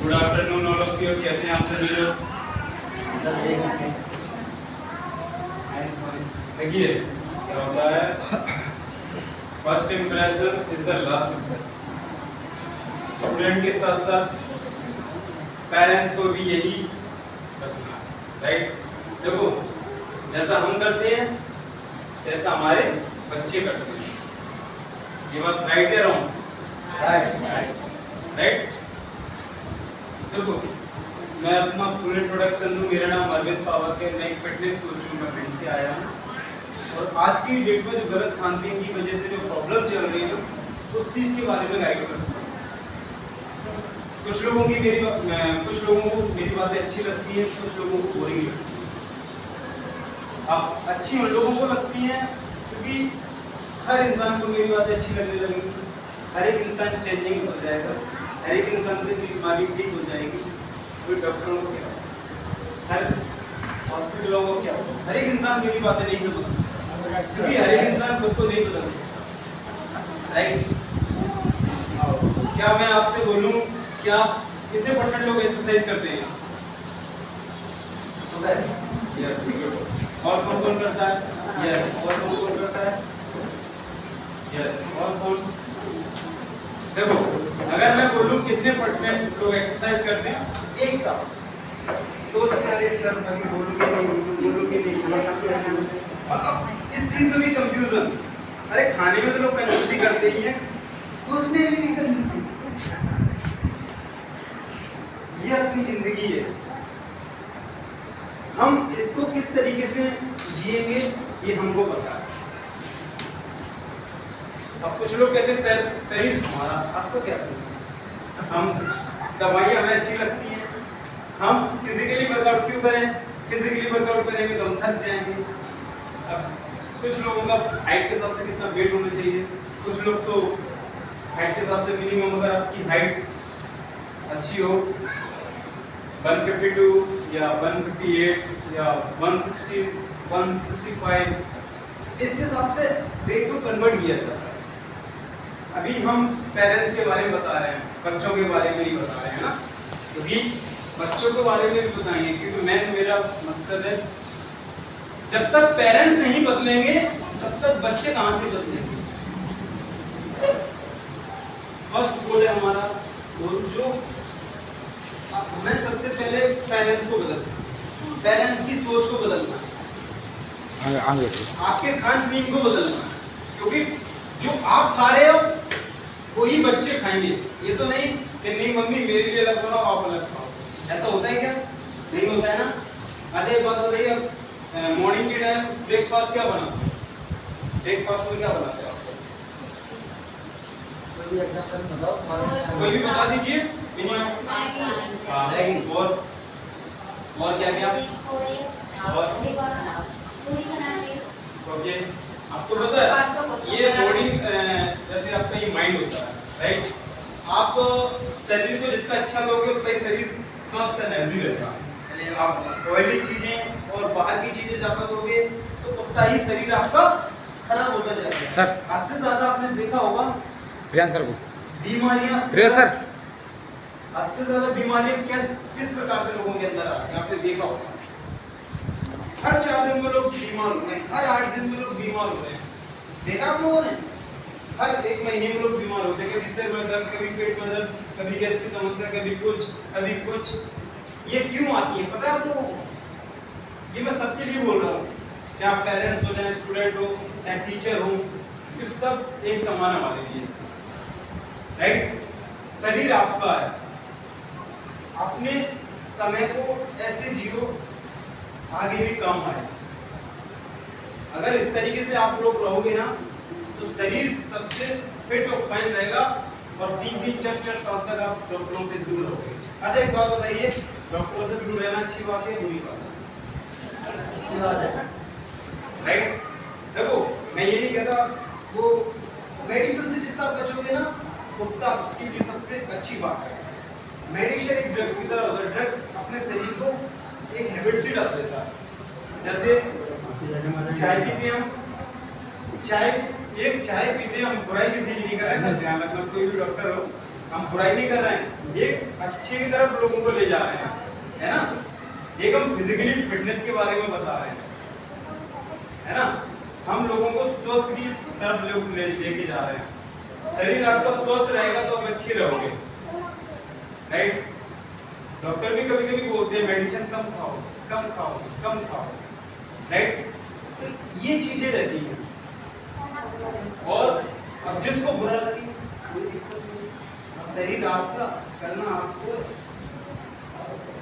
Good afternoon all of you. कैसे हैं आप सभी लोग? देखिए क्या होता है, first impression is the last impression. Student के साथ साथ पेरेंट्स को भी यही रखना है, राइट? देखो जैसा हम करते हैं जैसा हमारे बच्चे करते हैं। ये बात राइट है रॉन्ग? राइट। देखो मैं अपना फुल इंट्रोडक्शन दूं। मेरा नाम अरविंद पावक है, मैं एक फिटनेस कोच हूं, मैं पिंड से आया हूं। और आज की डेट में जो गलत खान पीन की वजह से जो प्रॉब्लम चल रही है उस चीज़ के बारे में गाइड करता हूं। कुछ लोगों को मेरी बातें अच्छी लगती है, कुछ लोगों को बोरिंग लगती है। अब अच्छी उन लोगों को लगती हैं क्योंकि हर इंसान को मेरी बातें अच्छी लगने लगेंगी। हर एक इंसान चेंजिंग हो जाएगा, हर एक इंसान से बीमारी ठीक हो जाएगी। कोई डॉक्टरों को क्या, हर हॉस्पिटलों को क्या, हर एक इंसान मेरी बातें नहीं समझता क्योंकि हर एक इंसान खुद को नहीं बदलता, राइट? क्या मैं आपसे बोलूं कि आप कितने परसेंट लोग एक्सरसाइज करते हैं? और कौन कौन करता है? और कौन कौन करता है? और कौन? देखो अगर मैं बोलूं कितने परसेंट लोग एक्सरसाइज करते हैं, एक साथ सोचते हैं अरे सर मैं बोलूंगी नहीं। अब इस चीज में भी कंफ्यूजन। अरे खाने में तो लोग कंजूसी करते ही हैं, सोचने में भी कंजूसी। ये अपनी जिंदगी है, हम इसको किस तरीके से जिएंगे ये हमको पता है। अब कुछ लोग कहते हैं सर शरीर हमारा, आपको क्या पता? हम दवाइयाँ हमें अच्छी लगती हैं, हम फिजिकली वर्कआउट क्यों करें? फिजिकली वर्कआउट करेंगे तो हम थक जाएंगे। अब कुछ लोगों का हाइट के हिसाब से कितना वेट होना चाहिए, कुछ लोग तो हाइट के हिसाब से मिनिमम अगर आपकी हाइट अच्छी हो 152 या 158 या 160 165, इसके हिसाब से वेट को कन्वर्ट किया जाता है। अभी हम पेरेंट्स के बारे में बता रहे हैं, बच्चों के बारे में नहीं बता रहे हैं ना, क्योंकि बच्चों के बारे में भी बताएंगे क्योंकि मेरा मकसद है जब तक पेरेंट्स नहीं बदलेंगे तब तक बच्चे कहां से बदलेंगे। फर्स्ट गोल है हमारा, जो हमें सबसे पहले पेरेंट्स को बदलना, पेरेंट्स की सोच को बदलना, आपके खान पीन को बदलना, क्योंकि जो आप खा रहे हो वही बच्चे खाएंगे। ये तो नहीं कि नहीं मम्मी मेरे लिए अलग बनाओ आप अलग खाओ, ऐसा होता है क्या? नहीं होता है ना। अच्छा एक बात बताइए, मॉर्निंग के टाइम ब्रेकफास्ट क्या बनाते हैं? ब्रेकफास्ट में क्या बनाते हैं आप? कोई भी बता दीजिए मिनिमम। और क्या क्या? और ओके, आपको पता है ये बॉडी जैसे आपका ये माइंड होता है, राइट? आप शरीर को जितना अच्छा दोगे उतना ही शरीर स्वस्थ और हेल्दी रहेगा। आप ऑयली चीजें और बाहर की चीजें ज्यादा दोगे तो उतना ही शरीर आपका खराब होता जाएगा। सर आज से ज्यादा आपने देखा होगा सर को बीमारियां सर आज से ज्यादा बीमारियां किस प्रकार से लोगों के अंदर आ रही है आपने देखा होगा। हर 4 दिन में लोग बीमार हो रहे हैं, हर 8 दिन में लोग बीमार हो रहे हैं, देखा आप लोगों ने? हर 1 महीने में लोग बीमार होते हैं, कभी सिर में दर्द, कभी पेट में दर्द, कभी गैस की समस्या, कभी कुछ। ये क्यों आती है पता है आप लोगों को? ये मैं सबके लिए बोल रहा हूँ, चाहे आप पेरेंट्स हो, चाहे स्टूडेंट हो, चाहे टीचर हो, ये सब एक समान हमारे लिए, राइट? शरीर आपका है, अपने समय को ऐसे जियो आगे भी काम आए। अगर इस तरीके से आप लोग रहोगे ना तो शरीर सबसे फिट और फाइन रहेगा और 3 साल तक आप डॉक्टरों से दूर रहोगे। अच्छा एक बात बताइए, डॉक्टरों से दूर रहना अच्छी बात है बुरी बात है? अच्छी बात है, राइट? देखो मैं ये नहीं कहता वो मेडिसिन से जितना बचोगे ना उतना आपके लिए सबसे अच्छी बात है। मेडिसिन एक ड्रग्स की तरह होता है, ड्रग्स अपने शरीर को एक हैबिट से डाल देता है। जैसे चाय पीते हम, चाय पीते हम, बुराई किसी की नहीं कर रहे हैं, ध्यान रखना कोई भी डॉक्टर हो, हम बुराई नहीं कर रहे हैं, एक अच्छे की तरफ लोगों को ले जा रहे हैं, है ना। एक हम फिजिकली फिटनेस के बारे में बता रहे हैं, है ना। हम लोगों को स्वस्थ की तरफ लेके जा रहे हैं। शरीर आपका स्वस्थ रहेगा तो आप अच्छे रहोगे, राइट। डॉक्टर भी कभी कभी बोलते हैं मेडिसिन कम खाओ, कम खाओ, कम खाओ, राइट। तो ये चीजें रहती हैं। और अब जिसको बुरा लगे कोई दिक्कत नहीं, शरीर आपका करना, आपको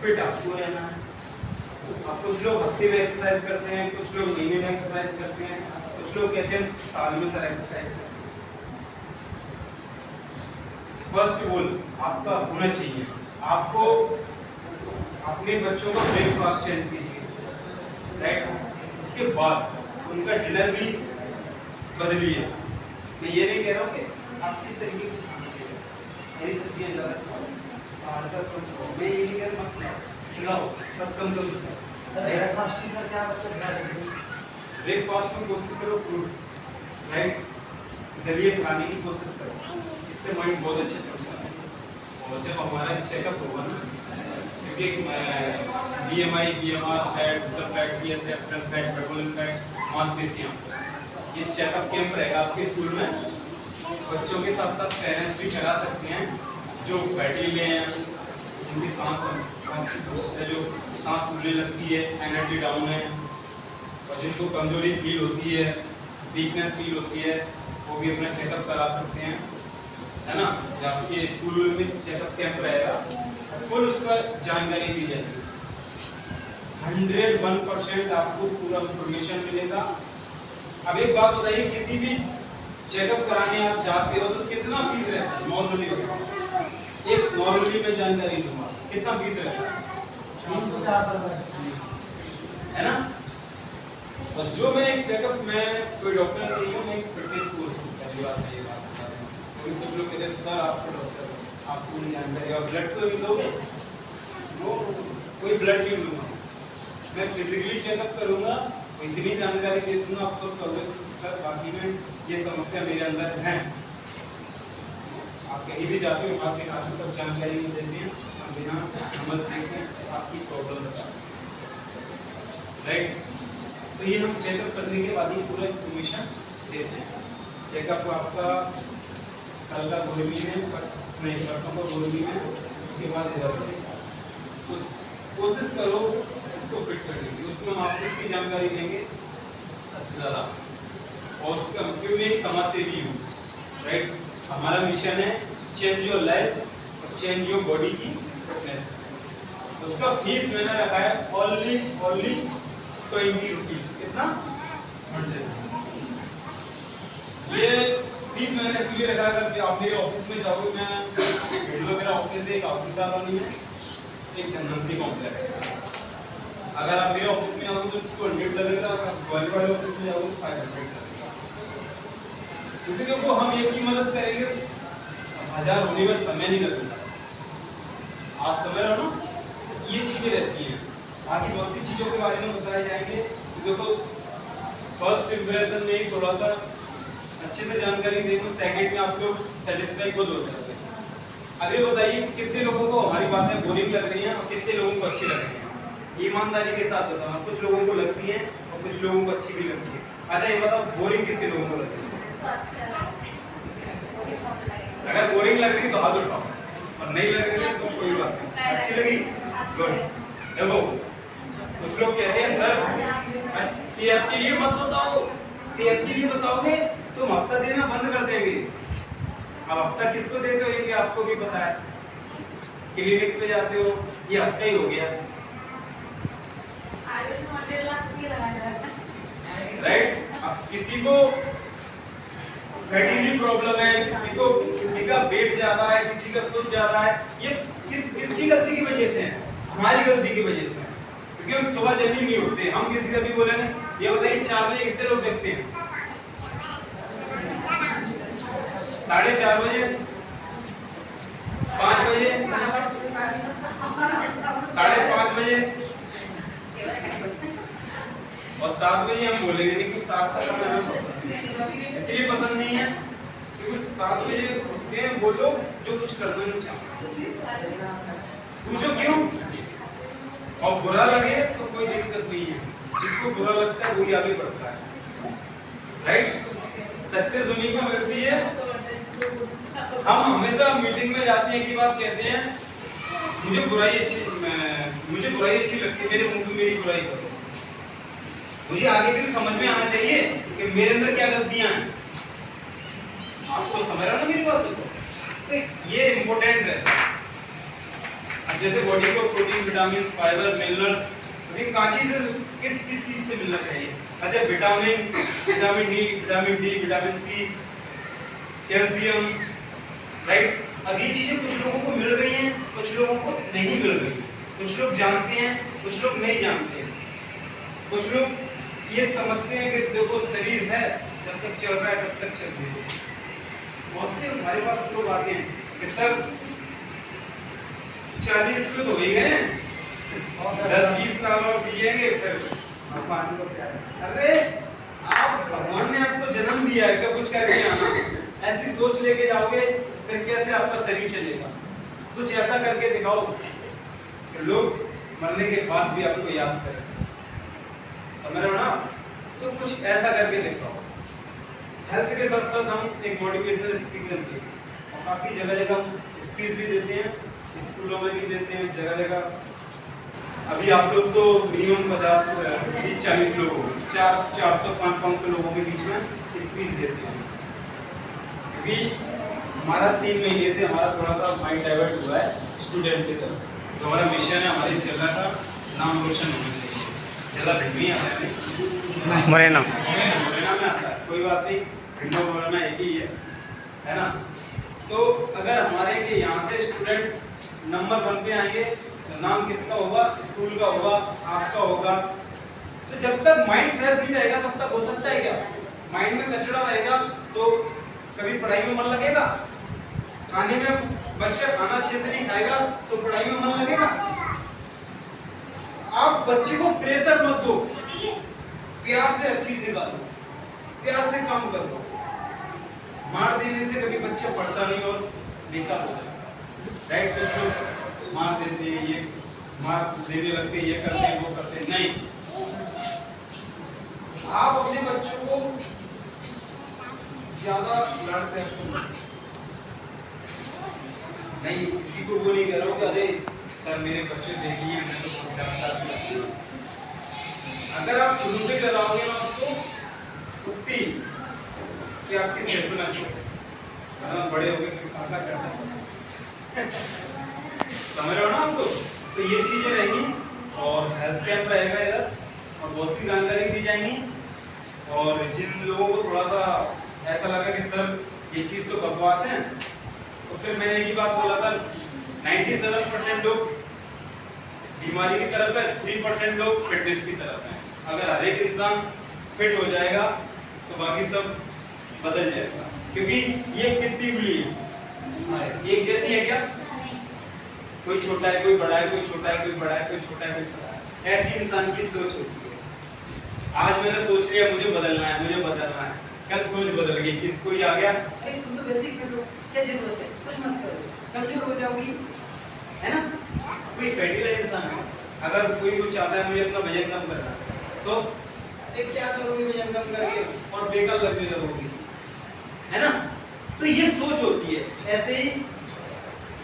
फिट आपको रहना है। अब कुछ लोग हफ्ते में एक्सरसाइज करते हैं, कुछ लोग महीने में एक्सरसाइज करते हैं, कुछ लोग कहते हैं साल में सर एक्सरसाइज करते हैं। फर्स्ट गोल आपका होना चाहिए, आपको अपने बच्चों को ब्रेकफास्ट चेंज कीजिए, राइट। उसके बाद उनका डिनर भी बदलिए। मैं ये नहीं कह रहा हूँ कि आप किस तरीके की खाना दे रहे हो, मेरी सब्जियाँ ज़्यादा खाओ, बाहर का कम खाओ, मैं ये नहीं कह रहा मत खिलाओ, सब कम कम खाओ। ब्रेकफास्ट की सर क्या ब्रेकफास्ट में कोशिश करो फ्रूट, राइट, दलिए खाने की कोशिश करो, इससे माइंड बहुत अच्छे चलता है। और जब हमारा चेकअप होगा ना, क्योंकि BMI, BMR, फैट, सब fat, BSF, trans fat, metabolic fat, मांसपेशियाँ, ये चेकअप कैंप रहेगा आपके स्कूल में। बच्चों के साथ साथ पेरेंट्स भी करा सकते हैं, जो फैटी हैं, जिनकी जो सांस फूलने लगती है, एनर्जी डाउन है, और जिनको कमजोरी फील होती है, वीकनेस फील होती है, वो भी अपना चेकअप करा सकते हैं, है ना। आपके स्कूल में चेकअप कैंप रहेगा, फुल उस पर जानकारी दी जाएगी। 101% आपको पूरा इंफॉर्मेशन मिलेगा। अब एक बात बताइए, किसी भी चेकअप कराने आप जाते हो तो कितना फीस रहता है नॉर्मली? एक नॉर्मली मैं जानकारी दूंगा, कितना फीस रहता है? 300-400 है ना। और जो मैं एक चेकअप में कोई डॉक्टर नहीं हूँ, मैं एक फिटनेस कोच हूँ, पहली बात मैं ये बात बता रहा हूँ। कुछ लोग कहते हैं सर आपको डॉक्टर आपको नहीं जानकारी, और ब्लड तो नहीं दोगे, वो कोई ब्लड नहीं लूँगा, मैं फिजिकली चेकअप करूँगा, इतनी जानकारी दे दूँगा आपको सर बाकी में ये समस्या मेरे अंदर है। आप कहीं भी जाते हो, आपके हाथ में सब जानकारी नहीं देते हैं, हम बिना समझ देते हैं आपकी प्रॉब्लम बता, राइट। तो ये हम चेकअप करने के बाद ही पूरा इंफॉर्मेशन देते हैं। चेकअप आपका कल का गोरमी में नहीं, परसों का गोरमी में, उसके बाद कोशिश करो उसको फिट करने की। उसमें हम आपको इतनी जानकारी देंगे सबसे ज़्यादा, और उसका क्यों मैं एक समाज सेवी हूँ, राइट। हमारा मिशन है चेंज योर लाइफ और चेंज योर बॉडी की फिटनेस। उसका फीस मैंने रखा है ओनली 20 रुपीज। कितना? 100। ये फीस मैंने इसलिए रखा है, आप मेरे ऑफिस में जाओगे, मैं मेरा ऑफिस है एक ऑफिस कॉलोनी में, एक धनवंतरी कॉम्प्लेक्स। अगर आप मेरे ऑफिस में आओगे तो उसको 100 लगेगा, अगर वाले ऑफिस में जाओगे तो 500 लगेगा। क्योंकि देखो हम एक ही मदद करेंगे, 1000 होने में समय नहीं लगेगा। आप समझ रहे हो ना, ये चीजें रहती हैं। बाकी बहुत सी चीजों के बारे में बताए जाएंगे। तो देखो फर्स्ट इंप्रेशन में थोड़ा सा अच्छे से जानकारी देंगे, सेकंड में आप लोग सेटिस्फाई खुद हो जाते हैं। अभी बताइए कितने लोगों को हमारी बातें बोरिंग लग रही हैं और कितने लोगों को अच्छी लग रही हैं? ईमानदारी के साथ बताओ, कुछ लोगों को लगती है और कुछ लोगों को अच्छी भी लगती है। अच्छा ये बताओ बोरिंग कितने लोगों को लगती है? अगर बोरिंग लग रही तो हाथ उठाओ, और नहीं लग रही तो कोई बात नहीं। अच्छी लगी? गुड। देखो कुछ लोग कहते हैं सर सेहत के लिए मत बताओ, सेहत के लिए बताओगे तुम हफ्ता देना बंद कर देंगे। अब हफ्ता किसको देते हो ये आपको भी पता है, क्लिनिक पे जाते हो, ये हफ्ता ही हो गया, राइट। अब किसी को फैटी प्रॉब्लम है, किसी का वेट ज्यादा है, किसी का कुछ ज्यादा है, ये किसकी गलती की वजह से है? हमारी गलती की वजह से है, क्योंकि हम सुबह जल्दी नहीं उठते। हम किसी से भी बोले ना, ये बताइए 4 बजे कितने लोग जगते हैं? 4:30 बजे, 5 बजे, 5:30 बजे और 7 बजे हम बोलेंगे नहीं कि 7 तक हमें इसलिए पसंद नहीं है क्योंकि 7 बजे होते हैं वो लोग जो कुछ करना नहीं चाहते। पूछो क्यों? और बुरा लगे तो कोई दिक्कत नहीं है, जिसको बुरा लगता है वही आगे बढ़ता है, राइट? सक्सेस उन्हीं को मिलती है। हम हमेशा मीटिंग में जाते हैं, की बात कहते हैं मुझे बुराई अच्छी लगती है, मेरे मुंह पे मेरी बुराई करो। मुझे आगे भी समझ में आना चाहिए कि मेरे अंदर क्या गलतियां हैं। आपको समझ रहा ना मेरी बात? तो ये इम्पोर्टेंट है। अब जैसे बॉडी को प्रोटीन, विटामिन, फाइबर, मिनरल्स किस चीज से मिलना चाहिए? अच्छा, vitamin D, vitamin C, calcium, right? अब ये चीजें कुछ लोगों को मिल रही हैं, कुछ लोगों को नहीं मिल रही। कुछ लोग जानते हैं, कुछ लोग नहीं जानते हैं। कुछ लोग ये समझते हैं कि देखो शरीर है, जब तक चल रहा है तब तक चल रही है। बहुत से हमारे पास लोग आते हैं कि सर 40 किलो तो हो ही गए, 10-20 साल और दिएंगे फिर। अरे आप, भगवान ने आपको जन्म दिया है, क्या कुछ करके आना? ऐसी सोच लेके जाओगे फिर कैसे आपका शरीर चलेगा? कुछ ऐसा करके दिखाओ कि लोग मरने के बाद भी आपको याद करें। समझ रहे हो ना? तो कुछ ऐसा करके दिखाओ। हेल्थ के साथ साथ हम एक मोटिवेशनल स्पीकर भी, और काफी जगह जगह स्पीच भी देते हैं, स्कूलों में भी देते हैं, जगह जगह। अभी आप लोग तो मिनिमम 50-40 लोग हो, 400-500 लोगों के बीच में स्पीच देते हैं। क्योंकि हमारा 3 महीने से हमारा थोड़ा सा माइंड डाइवर्ट हुआ है स्टूडेंट की तरफ। तो हमारा मिशन है हमारी जगह का नाम रोशन होना चाहिए। जगह भिंडी आता है, मुरैना में आता है, कोई बात नहीं, भिंडो मुरैना एक ही है ना? तो अगर हमारे के यहाँ से स्टूडेंट नंबर 1 पे आएंगे तो नाम किसका होगा? स्कूल का होगा, आपका होगा। तो जब तक माइंड फ्रेश नहीं रहेगा तब तक हो सकता है क्या? माइंड में कचरा रहेगा तो कभी पढ़ाई में मन लगेगा? खाने में बच्चा खाना अच्छे से नहीं खाएगा तो पढ़ाई में मन लगेगा? आप बच्चे को प्रेशर मत दो, प्यार से हर चीज निकालो, प्यार से काम कर दो। मार देने से कभी बच्चा पढ़ता नहीं और बेकार हो जाएगा, राइट? कुछ लोग मार देते हैं, ये मार देने लगते हैं, ये करते हैं, वो करते हैं। नहीं, आप अपने बच्चों को ज्यादा लाडते हैं नहीं, किसी को वो नहीं कह रहा हूँ कि अरे सर मेरे बच्चे देखिए मैं तो डरता भी। अगर आप शुरू से कराओगे ना आपको उतनी कि आपकी सेहत में ना छोड़े, बड़े हो गए काका चढ़ता समझ रहे हो ना आपको? तो ये चीजें रहेंगी और हेल्थ कैंप रहेगा इधर और बहुत सी जानकारी दी जाएंगी। और जिन लोगों को थोड़ा सा ऐसा लगा कि सर ये चीज तो बकवास है, तो फिर मैंने एक ही बात बोला था, 97% लोग बीमारी की तरफ है, 3% लोग फिटनेस की तरफ है। अगर हर एक इंसान फिट हो जाएगा तो बाकी सब बदल जाएगा। क्योंकि ये कितनी बड़ी है, एक जैसी है क्या? कोई छोटा है, कोई बड़ा है, कोई छोटा है, कोई बड़ा है, कोई छोटा है, कोई बड़ा है। ऐसी इंसान की सोच होती है। आज मैंने सोच लिया मुझे बदलना है, मुझे बदलना है, कल सोच बदल गई, किसको ही आ गया अरे तुम तो वैसे ही फिट हो, क्या जरूरत है, कुछ मत करो, कमजोर हो जाओगी, है ना? कोई फैटी इंसान है, अगर कोई कुछ चाहता है मुझे अपना वजन कम करना तो एक क्या करोगे वजन कम करके और बेकार लगने लगोगी, है ना? तो ये सोच होती है। ऐसे ही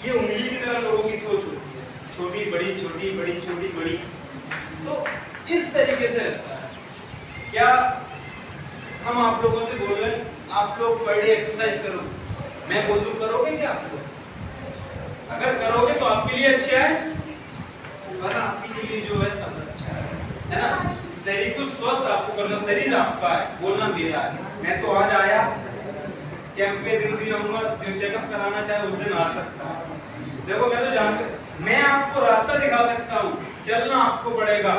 ये उंगली की तरह लोगों की सोच होती है, छोटी बड़ी, छोटी बड़ी, छोटी बड़ी। तो इस तरीके से रहता है। क्या हम आप लोगों से बोल रहे हैं आप लोग पर डे एक्सरसाइज करो, मैं बोल दूं करोगे क्या आप लोग? अगर करोगे तो आपके लिए अच्छा है, और आपके लिए जो है सब अच्छा है ना? शरीर को स्वस्थ आपको करना, शरीर आपका है, बोलना मेरा है। मैं तो आज आया कैंप पे, दिन भी रहूंगा, जो चेकअप कराना चाहे उस दिन आ सकता है। देखो मैं तो जानता, मैं आपको रास्ता दिखा सकता हूँ, चलना आपको पड़ेगा।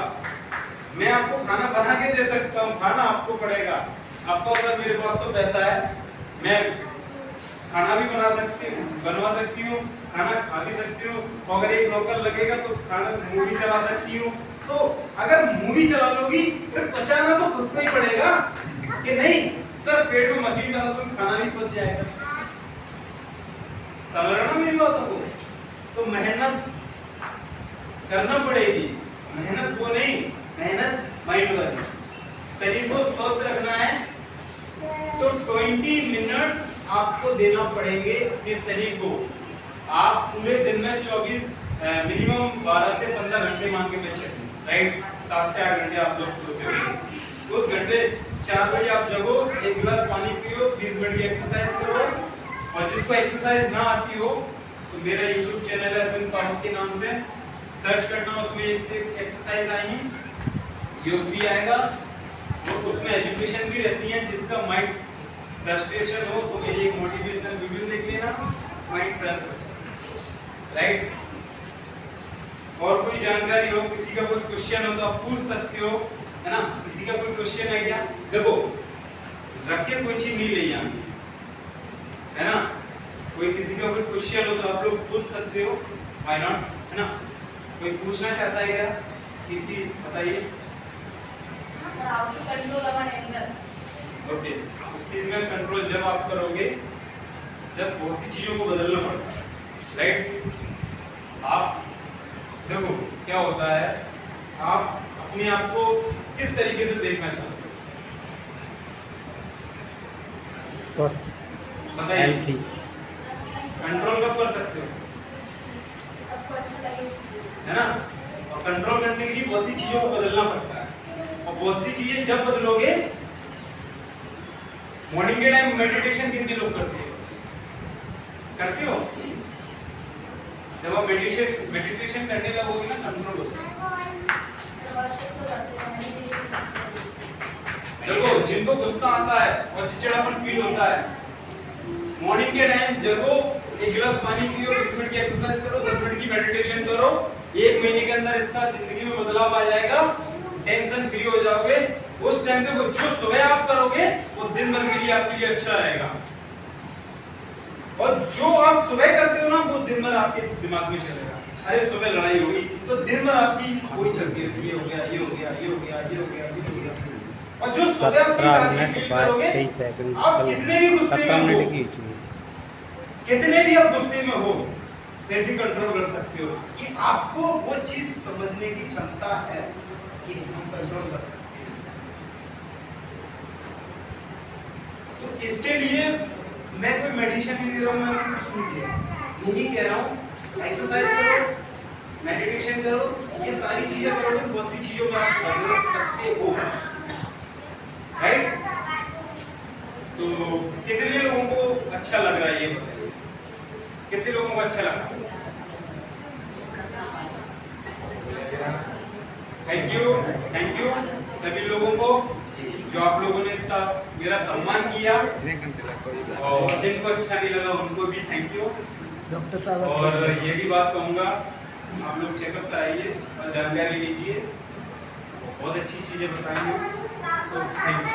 मैं आपको खाना बना के दे सकता हूँ, खाना आपको पड़ेगा। आपको अगर मेरे पास तो पैसा है, मैं खाना भी बनवा सकती हूँ, खाना खा भी सकती हूँ, अगर एक नौकर लगेगा तो खाना मूवी चला सकती हूँ। तो अगर मूवी चला लोगी फिर पचाना तो खुद को ही पड़ेगा कि नहीं? सर पेट में मशीन डाल तो खाना भी पच जाएगा। समझ रहे हो मेरी बातों को? तो मेहनत करना पड़ेगी, मेहनत वो नहीं, मेहनत माइंड वाली। शरीर को स्वस्थ रखना है तो 20 मिनट्स आपको देना पड़ेंगे अपने शरीर को। आप पूरे दिन में 24 मिनिमम 12 से 15 घंटे मान के चलिए, राइट? 7 से 8 घंटे आप लोग सोते हो। उस घंटे 4 बजे आप जगो, 1 गिलास पानी पियो, 20 मिनट की एक्सरसाइज करो। और जिसको एक्सरसाइज ना आती हो तो मेरा YouTube चैनल है अरविंद पाहुक के नाम से, सर्च करना, उसमें एक से एक्सरसाइज आई है, योग भी आएगा, और उसमें एजुकेशन भी रहती है। जिसका माइंड फ्रस्ट्रेशन हो तो मेरी एक मोटिवेशनल वीडियो देख लेना, माइंड फ्रेश हो जाएगा, राइट? और कोई जानकारी हो, किसी का कोई क्वेश्चन हो तो आप पूछ सकते हो, है ना? किसी का कोई क्वेश्चन है क्या? देखो, रख के कोई चीज नहीं ले जानी, है ना? कोई किसी का कोई क्वेश्चन हो तो आप लोग पूछ सकते हो, व्हाई नॉट, है ना? कोई पूछना चाहता है क्या? किसी बताइए। ओके, उस चीज में कंट्रोल जब आप करोगे जब बहुत सी चीजों को बदलना पड़ता है, राइट? आप देखो क्या होता है, आप अपने आप को किस तरीके से देखना चाहते हो? स्वस्थ, बताइए। कंट्रोल कब कर सकते हो, है ना? और कंट्रोल करने के लिए बहुत सी चीजों को बदलना पड़ता है, और बहुत सी चीजें जब बदलोगे। मॉर्निंग के टाइम मेडिटेशन कितने लोग करते हो? जब आप मेडिटेशन करने लगोगे ना, कंट्रोल होगा। देखो, जिनको गुस्सा आता है और चिड़चिड़ापन फील होता है, मॉर्निंग के टाइम जगो, 1 गिलास पानी पियो, 20 मिनट की एक्सरसाइज करो, 10 मिनट की मेडिटेशन करो, 1 महीने के अंदर इसका जिंदगी में बदलाव आ जाएगा, टेंशन फ्री हो जाओगे। उस टाइम पे वो जो सुबह आप करोगे वो दिन भर के लिए आपके लिए अच्छा रहेगा, और जो आप सुबह करते हो ना वो दिन भर आपके दिमाग में चलेगा। अरे सुबह लड़ाई हुई तो दिन भर आपकी कोई चलती रहती है, ये हो गया, ये हो गया, ये हो गया, ये हो गया, ये हो गया। और जो सुबह आप फील करोगे, आप कितने भी गुस्से में हो, कितने भी आप गुस्से में हो, फिर भी कंट्रोल कर सकते हो कि आपको वो चीज समझने की क्षमता है कि हम कंट्रोल कर सकते हैं। तो इसके लिए मैं कोई मेडिटेशन नहीं दे रहा हूँ, मैं कुछ नहीं दे रहा हूँ, यही कह रहा हूँ एक्सरसाइज करो, मेडिटेशन करो, ये सारी चीजें करोगे तो बहुत सी चीजों में आप बदल सकते हो, राइट? तो कितने लोगों को अच्छा लग रहा है ये बताइए, कितने लोगों को अच्छा लगा? थैंक यू सभी लोगों को जो आप लोगों ने इतना मेरा सम्मान किया, और जिनको अच्छा नहीं लगा उनको भी थैंक यू। और ये भी बात कहूँगा, आप लोग चेकअप कराइए और जानकारी लीजिए, बहुत अच्छी चीजें बताएंगे, तो थैंक यू।